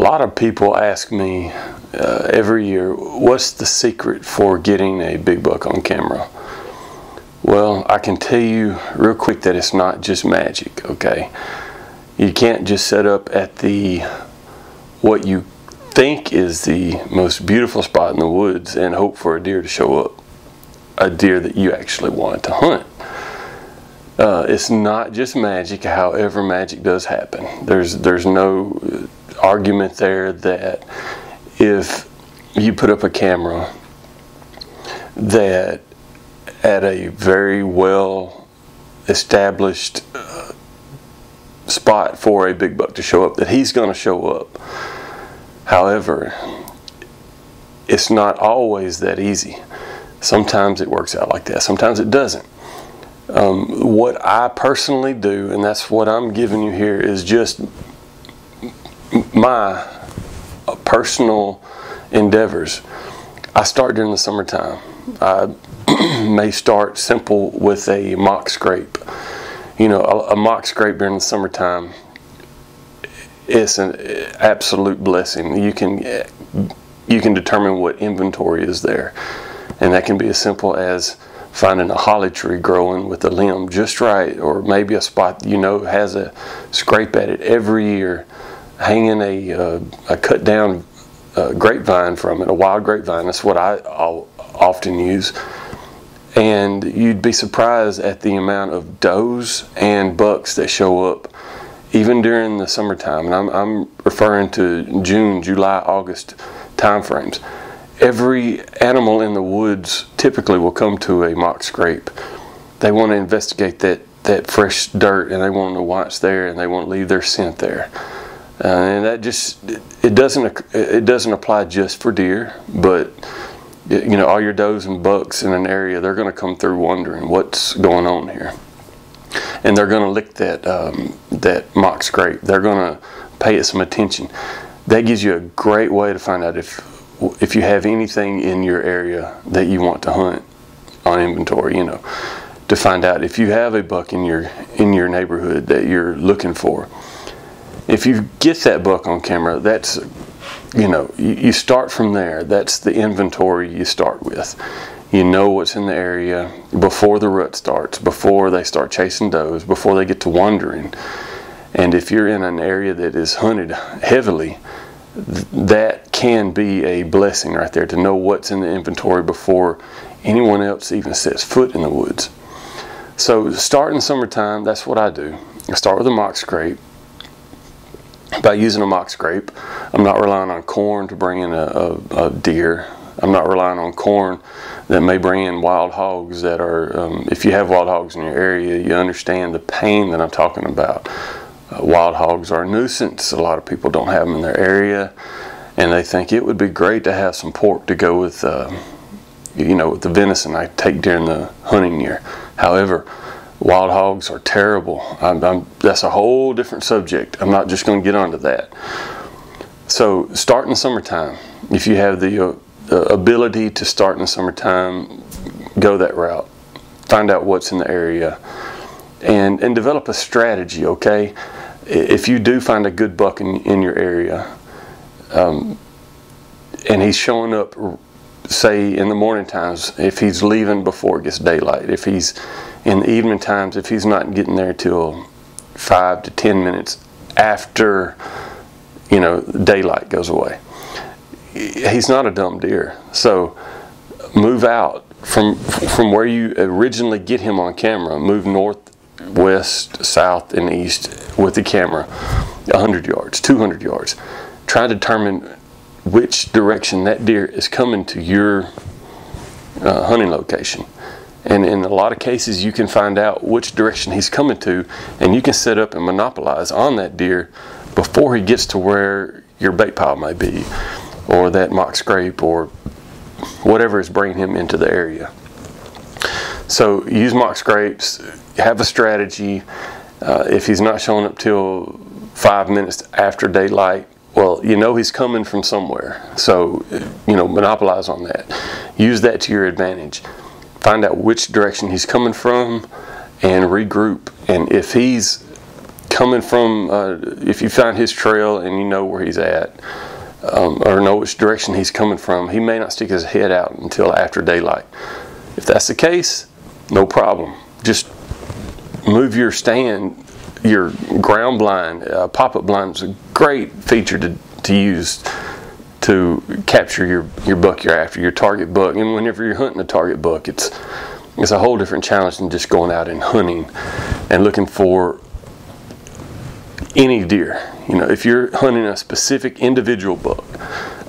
lot of people ask me every year, what's the secret for getting a big buck on camera? Well, I can tell you real quick that it's not just magic, okay? You can't just set up at what you think is the most beautiful spot in the woods and hope for a deer to show up, a deer that you actually wanted to hunt. It's not just magic, however magic does happen. There's no argument there that if you put up a camera that at a very well established spot for a big buck to show up, that he's going to show up. However, it's not always that easy. Sometimes it works out like that, sometimes it doesn't. What I personally do, and that's what I'm giving you here, is just my personal endeavors. I start during the summertime. I may start simple with a mock scrape. You know, a mock scrape during the summertime is an absolute blessing. You can determine what inventory is there, and that can be as simple as finding a holly tree growing with a limb just right, or maybe a spot you know has a scrape at it every year, hanging a cut down grapevine from it, a wild grapevine. That's what I often use. And you'd be surprised at the amount of does and bucks that show up even during the summertime. And I'm referring to June, July, August time frames. Every animal in the woods typically will come to a mock scrape. They want to investigate that fresh dirt, and they want to know why it's there, and they want to leave their scent there. And that just, it doesn't apply just for deer, but you know, all your does and bucks in an area, they're going to come through wondering what's going on here, and they're going to lick that mock scrape. They're going to pay it some attention. That gives you a great way to find out if you have anything in your area that you want to hunt on inventory. You know, to find out if you have a buck in your neighborhood that you're looking for. If you get that buck on camera, that's, you know, you start from there. That's the inventory you start with. You know what's in the area before the rut starts, before they start chasing does, before they get to wandering. And if you're in an area that is hunted heavily, that can be a blessing right there, to know what's in the inventory before anyone else even sets foot in the woods. So start in summertime, that's what I do. I start with a mock scrape. By using a mock scrape, I'm not relying on corn to bring in a deer. I'm not relying on corn that may bring in wild hogs that are, if you have wild hogs in your area, you understand the pain that I'm talking about. Wild hogs are a nuisance. A lot of people don't have them in their area, and they think it would be great to have some pork to go with, you know, with the venison I take during the hunting year. However, wild hogs are terrible. That's a whole different subject. I'm not just going to get onto that. So start in the summertime. If you have the ability to start in the summertime, go that route. Find out what's in the area, and develop a strategy, okay? If you do find a good buck in your area, and he's showing up, say in the morning times, if he's leaving before it gets daylight, if he's in the evening times, if he's not getting there till 5 to 10 minutes after, you know, daylight goes away, he's not a dumb deer. So move out from where you originally get him on camera. Move north, west, south, and east with the camera, 100 yards, 200 yards. Try to determine which direction that deer is coming to your hunting location. And in a lot of cases, you can find out which direction he's coming to, and you can set up and monopolize on that deer before he gets to where your bait pile may be, or that mock scrape, or whatever is bringing him into the area. So use mock scrapes, have a strategy. If he's not showing up till 5 minutes after daylight, well, you know he's coming from somewhere. So, you know, monopolize on that. Use that to your advantage. Find out which direction he's coming from and regroup. And if he's coming from, if you find his trail and you know where he's at, or know which direction he's coming from, he may not stick his head out until after daylight. If that's the case, no problem. Just move your stand, your ground blind. Pop-up blind is a great feature to use to capture your buck you're after, your target buck. And whenever you're hunting a target buck, it's a whole different challenge than just going out and hunting and looking for any deer. You know, if you're hunting a specific individual buck,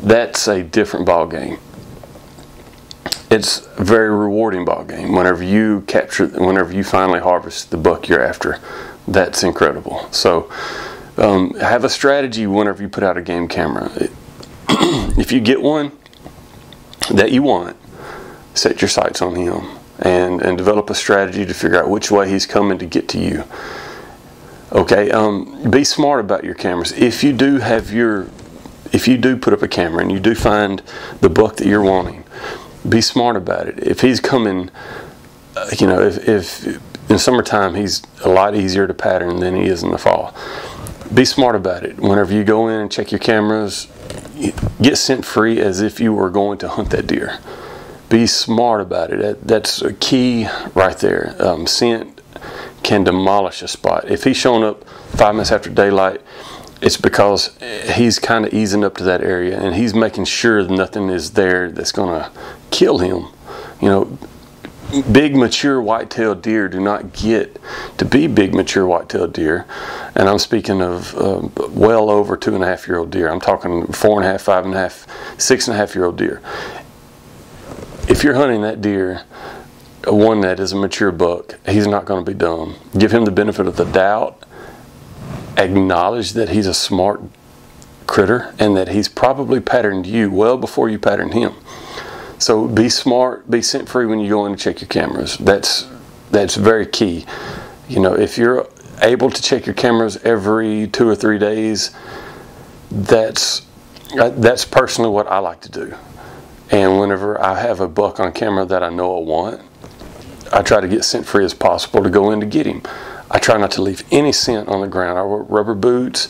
that's a different ball game. It's a very rewarding ball game whenever you finally harvest the buck you're after. That's incredible. So have a strategy whenever you put out a game camera. If you get one that you want, set your sights on him and develop a strategy to figure out which way he's coming to get to you. Okay, be smart about your cameras. If you do put up a camera and you do find the buck that you're wanting, be smart about it. If he's coming, you know, if in summertime he's a lot easier to pattern than he is in the fall. Be smart about it. Whenever you go in and check your cameras, get scent free as if you were going to hunt that deer. Be smart about it. That's a key right there. Scent can demolish a spot. If he's showing up 5 minutes after daylight, it's because he's kind of easing up to that area and he's making sure that nothing is there that's going to kill him. You know, big mature white-tailed deer do not get to be big mature white-tailed deer, and I'm speaking of well over 2.5-year-old deer. I'm talking 4.5, 5.5, 6.5-year-old deer. If you're hunting that deer, one that is a mature buck, he's not going to be dumb. Give him the benefit of the doubt. Acknowledge that he's a smart critter and that he's probably patterned you well before you patterned him. So be smart, be scent free when you go in to check your cameras. That's very key. You know, if you're able to check your cameras every 2 or 3 days, that's personally what I like to do. And whenever I have a buck on camera that I know I want, I try to get scent free as possible to go in to get him. I try not to leave any scent on the ground. I wear rubber boots.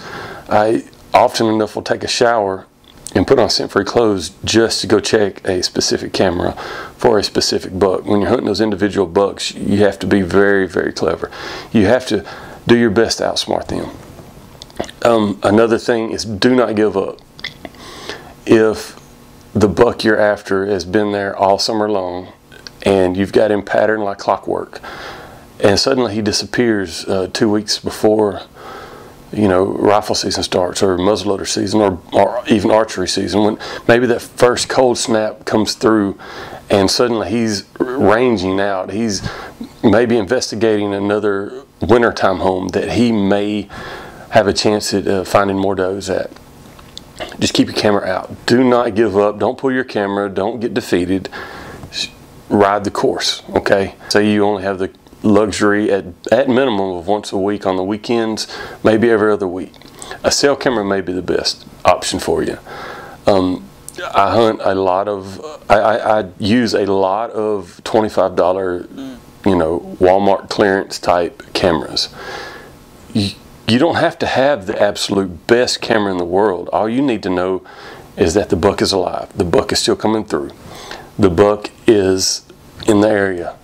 I often enough will take a shower and put on scent-free clothes just to go check a specific camera for a specific buck. When you're hunting those individual bucks, you have to be very, very clever. You have to do your best to outsmart them. Another thing is do not give up. If the buck you're after has been there all summer long and you've got him patterned like clockwork, and suddenly he disappears 2 weeks before, you know, rifle season starts or muzzleloader season or even archery season, when maybe that first cold snap comes through and suddenly he's ranging out, he's maybe investigating another wintertime home that he may have a chance at finding more does at. Just keep your camera out. Do not give up. Don't pull your camera. Don't get defeated. Ride the course, okay? Say you only have the luxury at minimum of once a week on the weekends, maybe every other week. A cell camera may be the best option for you. I hunt a lot of, I use a lot of $25, you know, Walmart clearance type cameras. You don't have to have the absolute best camera in the world. All you need to know is that the buck is alive. The buck is still coming through. The buck is in the area.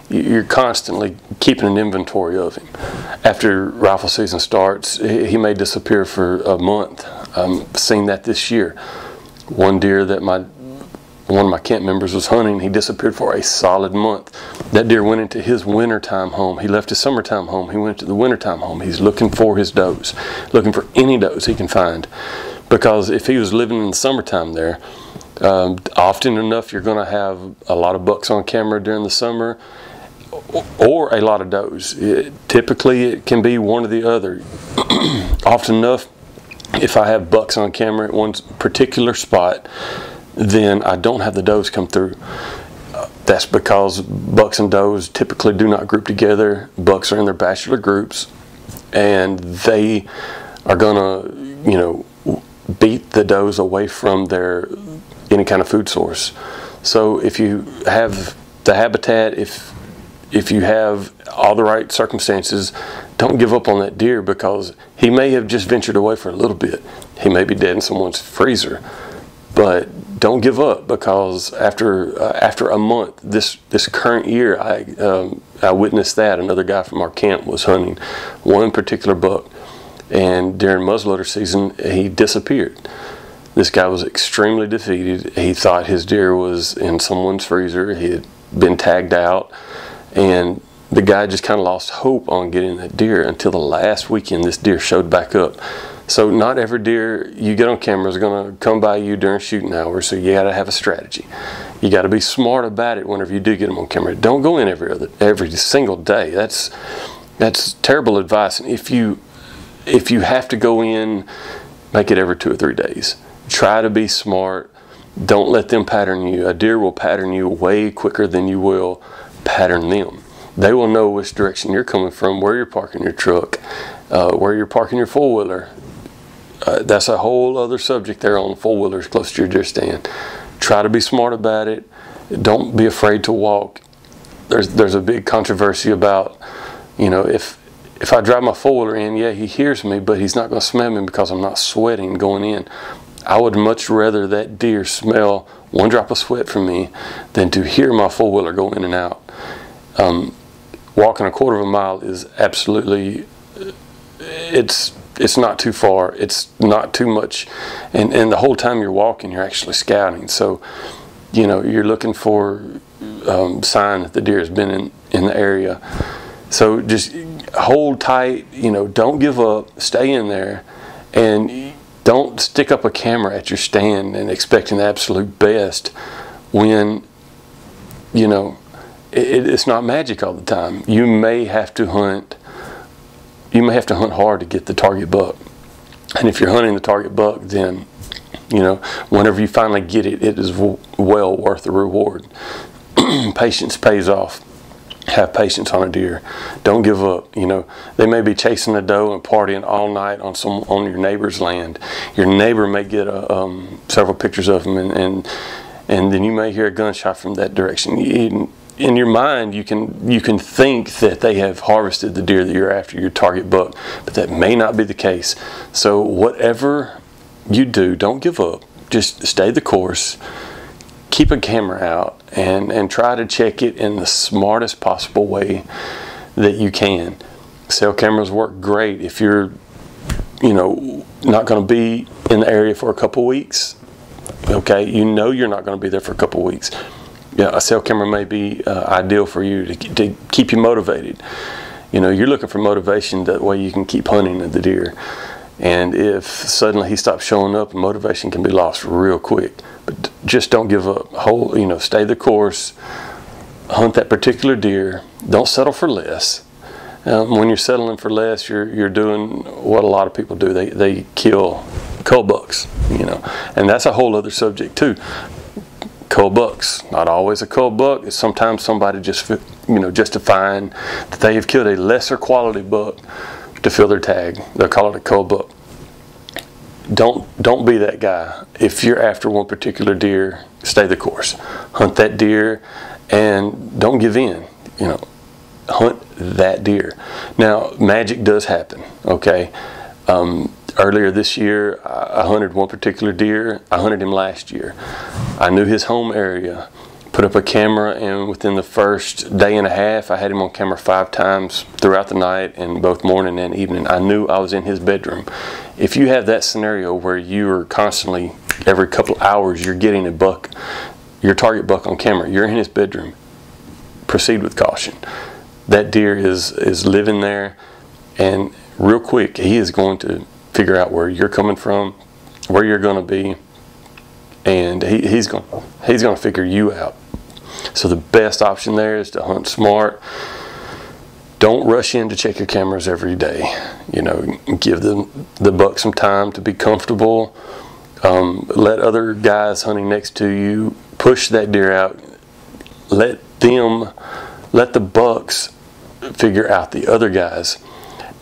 You're constantly keeping an inventory of him. After rifle season starts, he may disappear for a month. I've seen that this year. One deer that one of my camp members was hunting, he disappeared for a solid month. That deer went into his wintertime home. He left his summertime home. He went to the wintertime home. He's looking for his does, looking for any does he can find. Because if he was living in the summertime there, often enough you're going to have a lot of bucks on camera during the summer, or a lot of does. Typically it can be one or the other. Often enough, if I have bucks on camera at one particular spot, then I don't have the does come through. That's because bucks and does typically do not group together. Bucks are in their bachelor groups, and they are gonna, you know, beat the does away from their any kind of food source. So if you have the habitat, if you have all the right circumstances don't give up on that deer, because he may have just ventured away for a little bit. He may be dead in someone's freezer, but don't give up, because after a month, this current year, I witnessed that. Another guy from our camp was hunting one particular buck, and during muzzleloader season, he disappeared. This guy was extremely defeated. He thought his deer was in someone's freezer. He had been tagged out, and the guy just kind of lost hope on getting that deer until the last weekend this deer showed back up. So not every deer you get on camera is going to come by you during shooting hours, so you got to have a strategy. You got to be smart about it whenever you do get them on camera. Don't go in every single day. That's terrible advice. And if you have to go in, make it every 2 or 3 days. Try to be smart. Don't let them pattern you. A deer will pattern you way quicker than you will pattern them. They will know which direction you're coming from, where you're parking your truck, where you're parking your four-wheeler. That's a whole other subject there on four-wheelers close to your deer stand. Try to be smart about it. Don't be afraid to walk. There's a big controversy about, you know, if I drive my four-wheeler in, yeah, he hears me, but he's not going to smell me because I'm not sweating going in. I would much rather that deer smell one drop of sweat from me than to hear my four-wheeler go in and out. Walking a quarter of a mile is absolutely, it's not too far, it's not too much, and the whole time you're walking, you're actually scouting. So, you know, you're looking for sign that the deer has been in the area. So just hold tight, you know, don't give up, stay in there, and don't stick up a camera at your stand and expecting the absolute best when, you know, it's not magic all the time. You may have to hunt hard to get the target buck. And if you're hunting the target buck, then, you know, whenever you finally get it, it is well worth the reward. Patience pays off. Have patience on a deer. Don't give up. You know, they may be chasing a doe and partying all night on your neighbor's land. Your neighbor may get several pictures of them, and then you may hear a gunshot from that direction. In your mind, you can think that they have harvested the deer that you're after, your target buck, but that may not be the case. So whatever you do, don't give up. Just stay the course. Keep a camera out and try to check it in the smartest possible way that you can. Cell cameras work great if you're, you know, not going to be in the area for a couple weeks. Okay, you know you're not going to be there for a couple weeks. Yeah, a cell camera may be ideal for you to keep you motivated. You know, you're looking for motivation, that way you can keep hunting the deer. And if suddenly he stops showing up, motivation can be lost real quick. But just don't give up. You know, stay the course. Hunt that particular deer. Don't settle for less. When you're settling for less, you're doing what a lot of people do. They kill cull bucks. You know, and that's a whole other subject too. Cull bucks, not always a cull buck. It's sometimes somebody just, you know, just to find that they have killed a lesser quality buck to fill their tag. They'll call it a cull buck. Don't be that guy. If you're after one particular deer, stay the course. Hunt that deer and don't give in. You know, hunt that deer. Now, magic does happen, okay? Earlier this year, I hunted one particular deer. I hunted him last year. I knew his home area, put up a camera, and within the first day and a half, I had him on camera 5 times throughout the night, and both morning and evening. I knew I was in his bedroom. If you have that scenario where you are constantly, every couple of hours, you're getting a buck, your target buck on camera, you're in his bedroom, proceed with caution. That deer is living there, and real quick, he is going to figure out where you're coming from, where you're going to be, and he's going to figure you out. So the best option there is to hunt smart. Don't rush in to check your cameras every day. You know, give the buck some time to be comfortable. Let other guys hunting next to you push that deer out. Let the bucks figure out the other guys,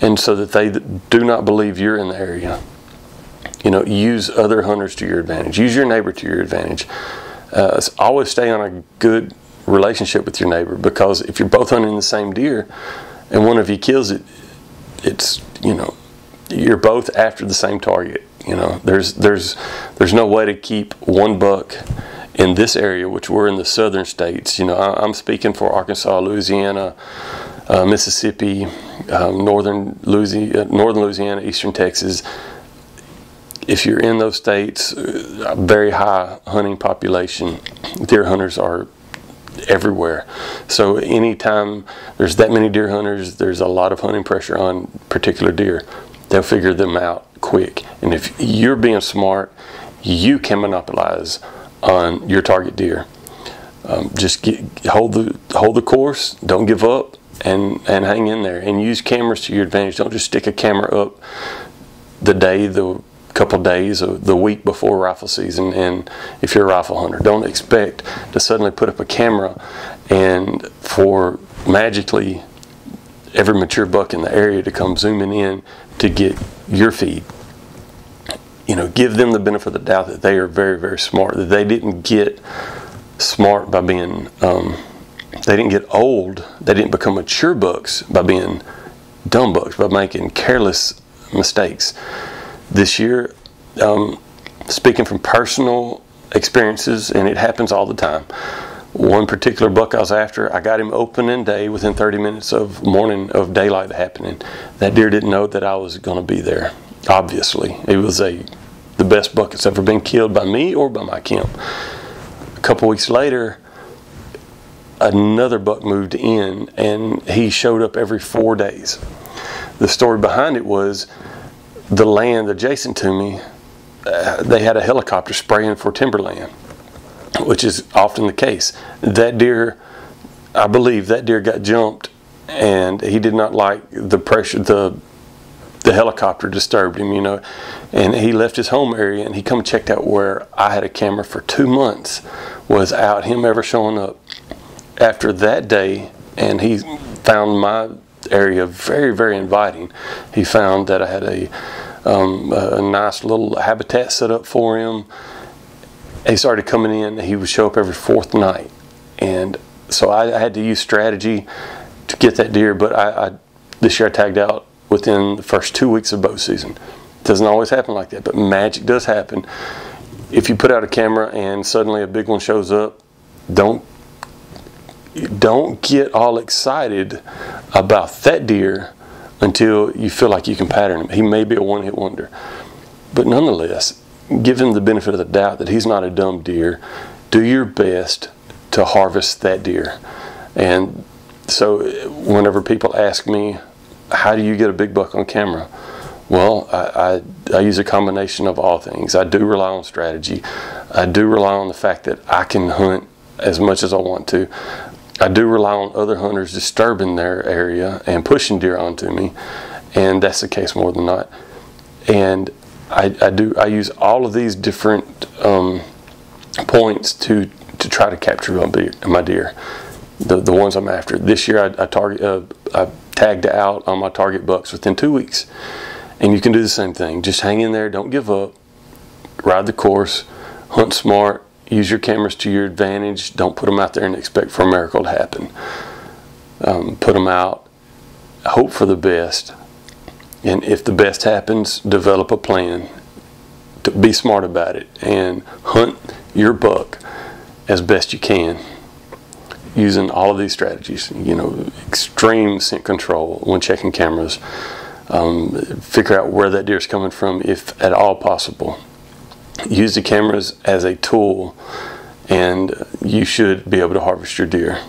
and so that they do not believe you're in the area. You know, use other hunters to your advantage. Use your neighbor to your advantage. Always stay on a good relationship with your neighbor, because if you're both hunting the same deer and one of you kills it, it's, you know, you're both after the same target. You know, there's no way to keep one buck in this area, which we're in the southern states. You know, I'm speaking for Arkansas, Louisiana, Mississippi, northern Louisiana, eastern Texas. If you're in those states, a very high hunting population. Deer hunters are everywhere. So anytime there's that many deer hunters, there's a lot of hunting pressure on particular deer. They'll figure them out quick. And if you're being smart, you can monopolize on your target deer. Just hold the course, don't give up, and hang in there, and use cameras to your advantage. Don't just stick a camera up the couple days or the week before rifle season. And if you're a rifle hunter, don't expect to suddenly put up a camera and for magically every mature buck in the area to come zooming in to get your feed. You know, give them the benefit of the doubt that they are very, very smart, that they didn't get smart by being, they didn't get old, they didn't become mature bucks by being dumb bucks, by making careless mistakes. This year, speaking from personal experiences, and it happens all the time, one particular buck I was after, I got him opening day within 30 minutes of morning of daylight happening. That deer didn't know that I was going to be there, obviously. It was the best buck that's ever been killed by me or by my camp. A couple weeks later, another buck moved in, and he showed up every 4 days. The story behind it was the land adjacent to me, they had a helicopter spraying for timberland, which is often the case. That deer, I believe that deer got jumped, and he did not like the pressure, the helicopter disturbed him, you know, and he left his home area, and he come and checked out where I had a camera for 2 months without him ever showing up. After that day, and he found my area very, very inviting. He found that I had a nice little habitat set up for him. He started coming in. He would show up every 4th night, and so I had to use strategy to get that deer. But this year I tagged out within the first 2 weeks of bow season. It doesn't always happen like that, but magic does happen. If you put out a camera and suddenly a big one shows up, don't get all excited about that deer until you feel like you can pattern him. He may be a one-hit wonder, but nonetheless, give him the benefit of the doubt that he's not a dumb deer. Do your best to harvest that deer. And so whenever people ask me, how do you get a big buck on camera? Well, I use a combination of all things. I do rely on strategy. I do rely on the fact that I can hunt as much as I want to. I do rely on other hunters disturbing their area and pushing deer onto me, and that's the case more than not. And I use all of these different points to try to capture my deer, the ones I'm after. This year I tagged out on my target bucks within 2 weeks, and you can do the same thing. Just hang in there, don't give up, ride the course, hunt smart. Use your cameras to your advantage. Don't put them out there and expect for a miracle to happen. Put them out, hope for the best, and if the best happens, develop a plan. To be smart about it and hunt your buck as best you can using all of these strategies. You know, extreme scent control when checking cameras. Figure out where that deer is coming from if at all possible. Use the cameras as a tool, and you should be able to harvest your deer.